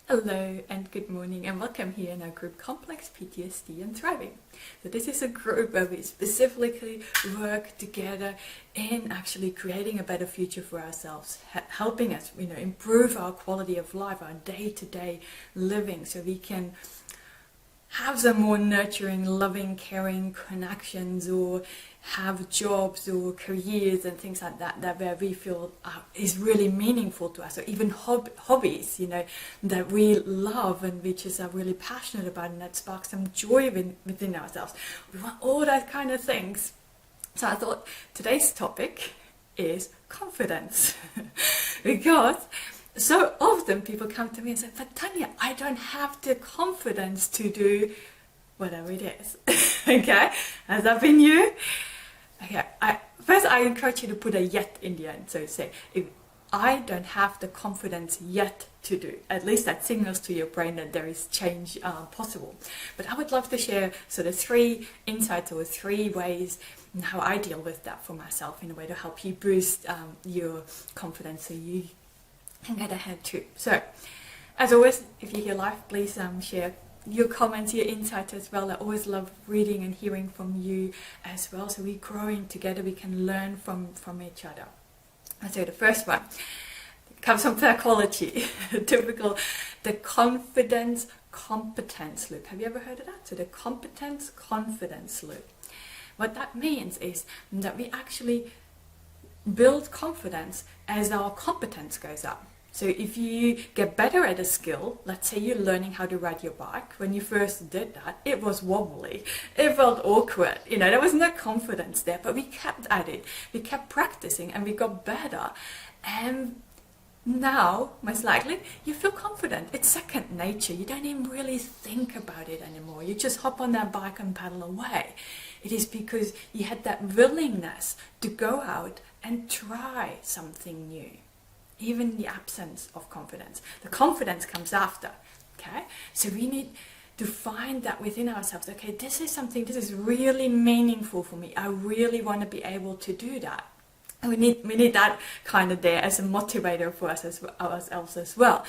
Hello and good morning and welcome here in our group Complex PTSD and Thriving. So this is a group where we specifically work together in actually creating a better future for ourselves, helping us, improve our quality of life, our day-to-day living, so we can have some more nurturing, loving, caring connections, or have jobs or careers and things like that where we feel is really meaningful to us, or even hobbies, that we love and we just are really passionate about, and that sparks some joy within ourselves. We want all those kind of things. So I thought today's topic is confidence because so often people come to me and say, but Tanya, I don't have the confidence to do whatever it is. Okay, has that been you? Okay, first I encourage you to put a yet in the end. So say, if I don't have the confidence yet to do, at least that signals to your brain that there is change possible. But I would love to share sort of 3 insights or 3 ways in how I deal with that for myself in a way to help you boost your confidence so you can get ahead too. So, as always, if you're here live, please share your comments, your insights as well. I always love reading and hearing from you as well. So we're growing together, we can learn from each other. So the first one comes from psychology, typical, the competence-confidence loop. Have you ever heard of that? So the competence-confidence loop. What that means is that we actually build confidence as our competence goes up. So if you get better at a skill, let's say you're learning how to ride your bike, when you first did that, it was wobbly, it felt awkward, there was no confidence there, but we kept at it, we kept practicing and we got better. And now, most likely, you feel confident. It's second nature. You don't even really think about it anymore. You just hop on that bike and paddle away. It is because you had that willingness to go out and try something new. Even in the absence of confidence. The confidence comes after, okay? So we need to find that within ourselves, okay, this is really meaningful for me. I really want to be able to do that. And we need that kind of there as a motivator for ourselves as well.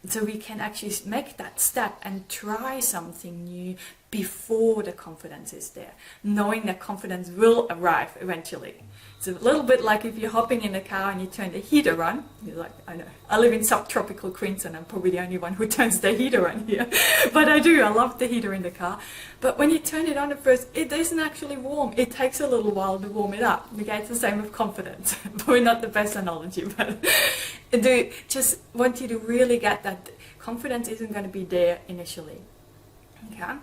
So we can actually make that step and try something new before the confidence is there, knowing that confidence will arrive eventually. It's a little bit like if you're hopping in a car and you turn the heater on. You're like, I know, I live in subtropical Queensland. I'm probably the only one who turns the heater on here. But I do, I love the heater in the car. But when you turn it on at first, it isn't actually warm. It takes a little while to warm it up. Okay, it's the same with confidence. Probably not the best analogy, but I do just want you to really get that confidence isn't going to be there initially. Okay,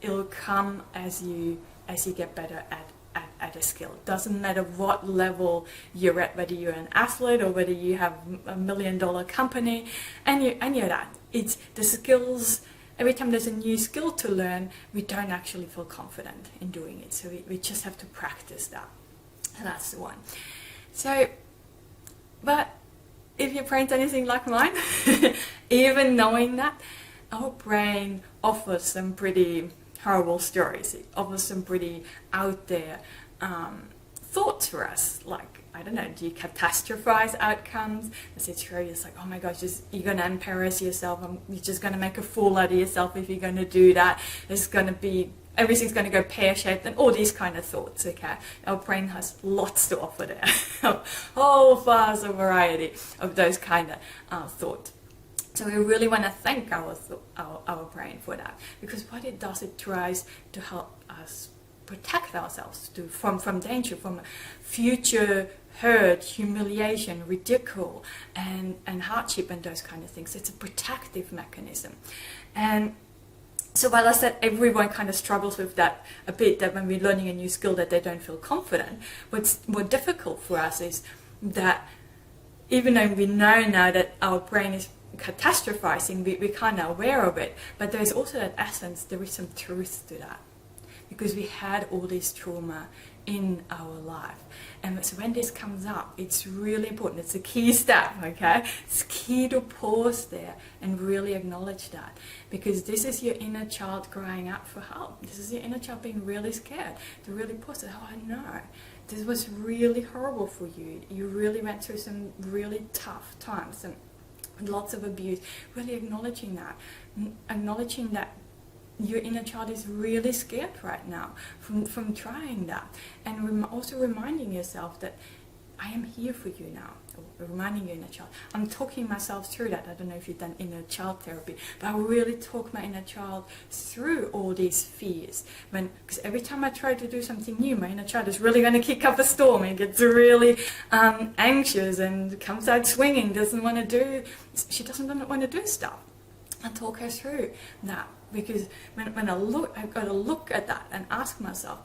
it'll come as you get better at a skill. It doesn't matter what level you're at, whether you're an athlete or whether you have a $1 million company, and you're that. It's the skills. Every time there's a new skill to learn, we don't actually feel confident in doing it. So we just have to practice that. And that's the one. So, but if your brain's anything like mine, even knowing that, our brain offers some pretty horrible stories. It offers some pretty out there thoughts for us. Like, I don't know, do you catastrophize outcomes? The situation is like, oh my gosh, you're going to embarrass yourself. You're just going to make a fool out of yourself if you're going to do that. Everything's going to go pear-shaped, and all these kind of thoughts, okay? Our brain has lots to offer there. A whole vast variety of those kind of thoughts. So we really want to thank our brain for that, because what it does, it tries to help us protect ourselves from danger, from future hurt, humiliation, ridicule, and hardship, and those kind of things. It's a protective mechanism. And so while I said everyone kind of struggles with that a bit, that when we're learning a new skill that they don't feel confident, what's more difficult for us is that even though we know now that our brain is catastrophizing, we're kind of aware of it, but there's also that essence, there is some truth to that, because we had all this trauma in our life. And so when this comes up, it's really important. It's a key step, okay? It's key to pause there and really acknowledge that, because this is your inner child crying out for help. This is your inner child being really scared, to really pause it. Oh, I know. This was really horrible for you. You really went through some really tough times. And lots of abuse, really acknowledging that your inner child is really scared right now from trying that, and also reminding yourself that I am here for you now, or reminding your inner child. I'm talking myself through that. I don't know if you've done inner child therapy, but I really talk my inner child through all these fears. Because every time I try to do something new, my inner child is really going to kick up a storm and gets really anxious and comes out swinging, she doesn't want to do stuff. I talk her through that, because when I've got to look at that and ask myself,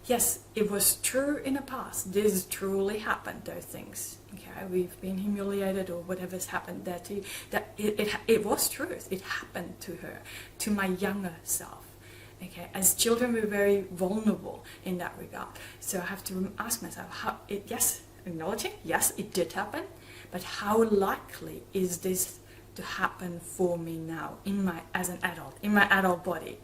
yes, it was true in the past. This truly happened, those things. Okay, we've been humiliated or whatever's happened there to you. That it was truth. It happened to her, to my younger self. Okay, as children, we're very vulnerable in that regard. So I have to ask myself, acknowledging, yes, it did happen, but how likely is this to happen for me now as an adult, in my adult body?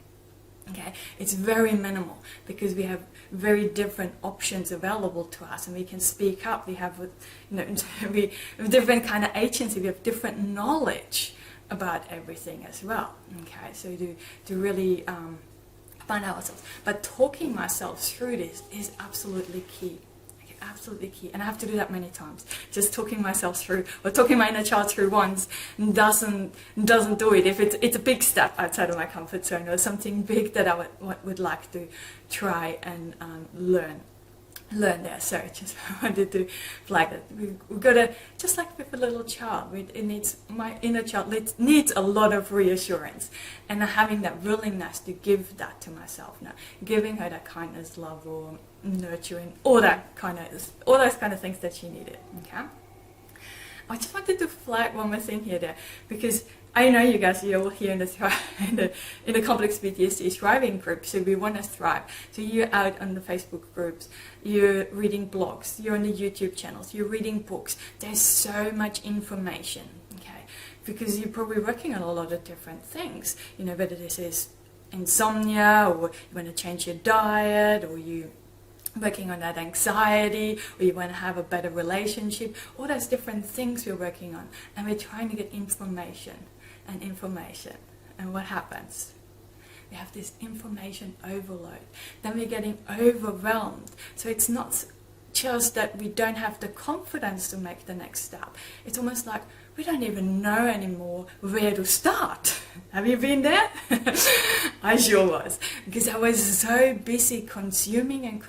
Okay, it's very minimal, because we have very different options available to us, and we can speak up. We have, we have different kind of agency. We have different knowledge about everything as well. Okay, so to really find out ourselves. But talking myself through this is absolutely key. Absolutely key, and I have to do that many times. Just talking myself through, or talking my inner child through once, doesn't do it. If it's a big step outside of my comfort zone, or something big that I would like to try and learn there. So I just wanted to flag that. We've got to, just like with a little child, my inner child needs a lot of reassurance, and having that willingness to give that to myself now, giving her that kindness, love, or nurturing, all those kind of things that she needed. Okay, I just wanted to flag one more thing here, because I know you guys, you're all here in the complex PTSD thriving group, so we want to thrive. So you're out on the Facebook groups, you're reading blogs, you're on the YouTube channels, you're reading books. There's so much information, okay? Because you're probably working on a lot of different things, whether this is insomnia, or you want to change your diet, or you working on that anxiety, or you want to have a better relationship. All those different things we're working on, and we're trying to get information. And what happens? We have this information overload. Then we're getting overwhelmed. So it's not just that we don't have the confidence to make the next step. It's almost like we don't even know anymore where to start. Have you been there? I sure was. Because I was so busy consuming, and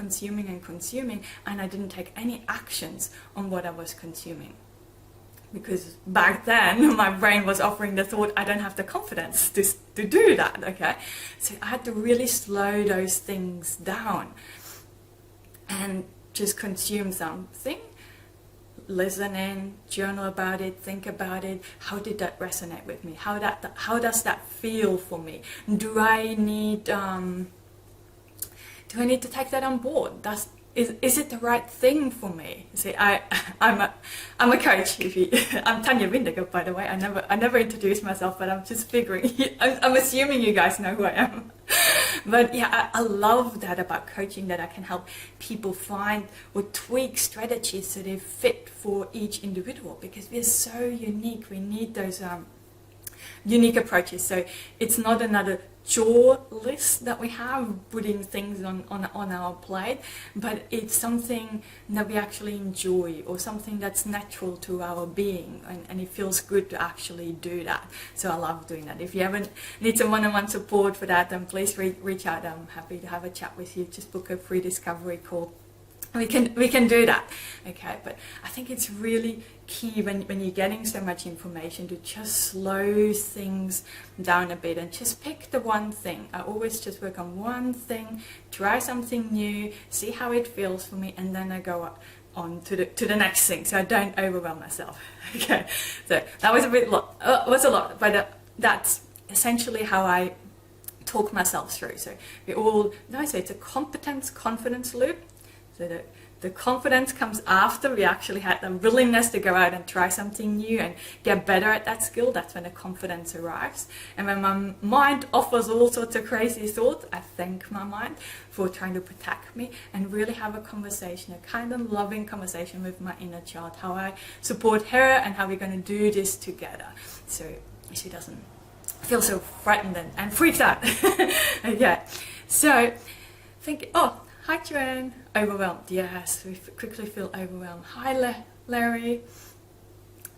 I didn't take any actions on what I was consuming. Because back then, my brain was offering the thought, I don't have the confidence to do that, okay? So I had to really slow those things down and just consume something, listen in, journal about it, think about it. How did that resonate with me? How does that feel for me? Do I need to take that on board? Is it the right thing for me? See, I'm a coach. I'm Tanya Windiger, by the way. I never introduced myself, but I'm just figuring. I'm assuming you guys know who I am. But yeah, I love that about coaching, that I can help people find or tweak strategies so they fit for each individual, because we're so unique. We need those unique approaches. So it's not another chore list that we have, putting things on our plate, but it's something that we actually enjoy, or something that's natural to our being, and it feels good to actually do that. So I love doing that. If you need some one-on-one support for that, then please reach out. I'm happy to have a chat with you. Just book a free discovery call. We can do that, okay? But I think it's really key when you're getting so much information to just slow things down a bit and just pick the one thing. I always just work on one thing, try something new, see how it feels for me, and then I go on to the next thing, so I don't overwhelm myself. Okay, so that was a lot, but that's essentially how I talk myself through. So we all know, so it's a competence-confidence loop. So The confidence comes after we actually had the willingness to go out and try something new and get better at that skill. That's when the confidence arrives. And when my mind offers all sorts of crazy thoughts, I thank my mind for trying to protect me and really have a conversation, a kind of loving conversation with my inner child, how I support her and how we're going to do this together, so she doesn't feel so frightened and freaked out. Okay, so think, oh, hi Joanne, overwhelmed. Yes, we quickly feel overwhelmed. Hi Larry.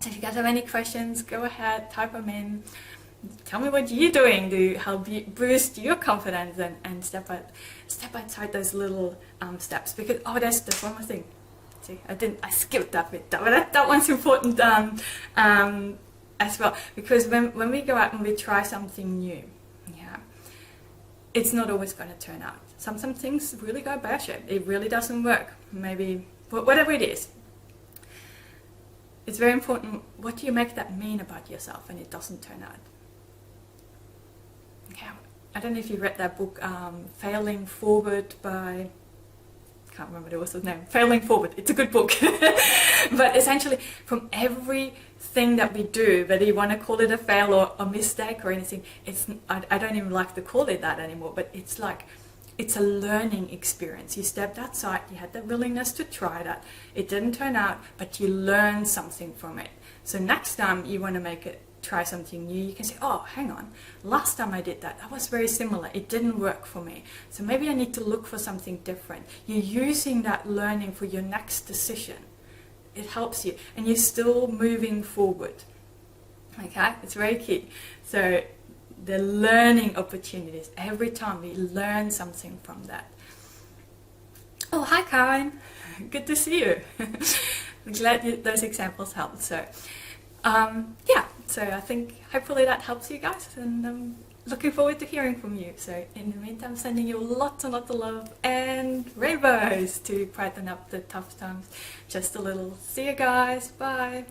So if you guys have any questions, go ahead, type them in. Tell me what you're doing to help you boost your confidence and step outside those little steps. Because there's one more thing. See, I skipped that bit. That one's important as well. Because when we go out and we try something new, it's not always going to turn out. Some things really go pear-shaped. It really doesn't work. Maybe whatever it is. It's very important. What do you make that mean about yourself when it doesn't turn out? Okay, I don't know if you read that book, Failing Forward by, I can't remember the author's name, Failing Forward. It's a good book. But essentially, from everything that we do, whether you want to call it a fail or a mistake or anything, I don't even like to call it that anymore, but it's like, it's a learning experience. You stepped outside, you had the willingness to try that. It didn't turn out, but you learned something from it. So next time you want to try something new, you can say, oh, hang on, last time I did that was very similar. It didn't work for me. So maybe I need to look for something different. You're using that learning for your next decision. It helps you, and you're still moving forward. Okay, it's very key. So the learning opportunities, every time we learn something from that. Oh, hi Karen, good to see you. I'm glad those examples helped. So so I think hopefully that helps you guys, and I'm looking forward to hearing from you. So in the meantime, sending you lots and lots of love and rainbows to brighten up the tough times just a little. See you guys, bye.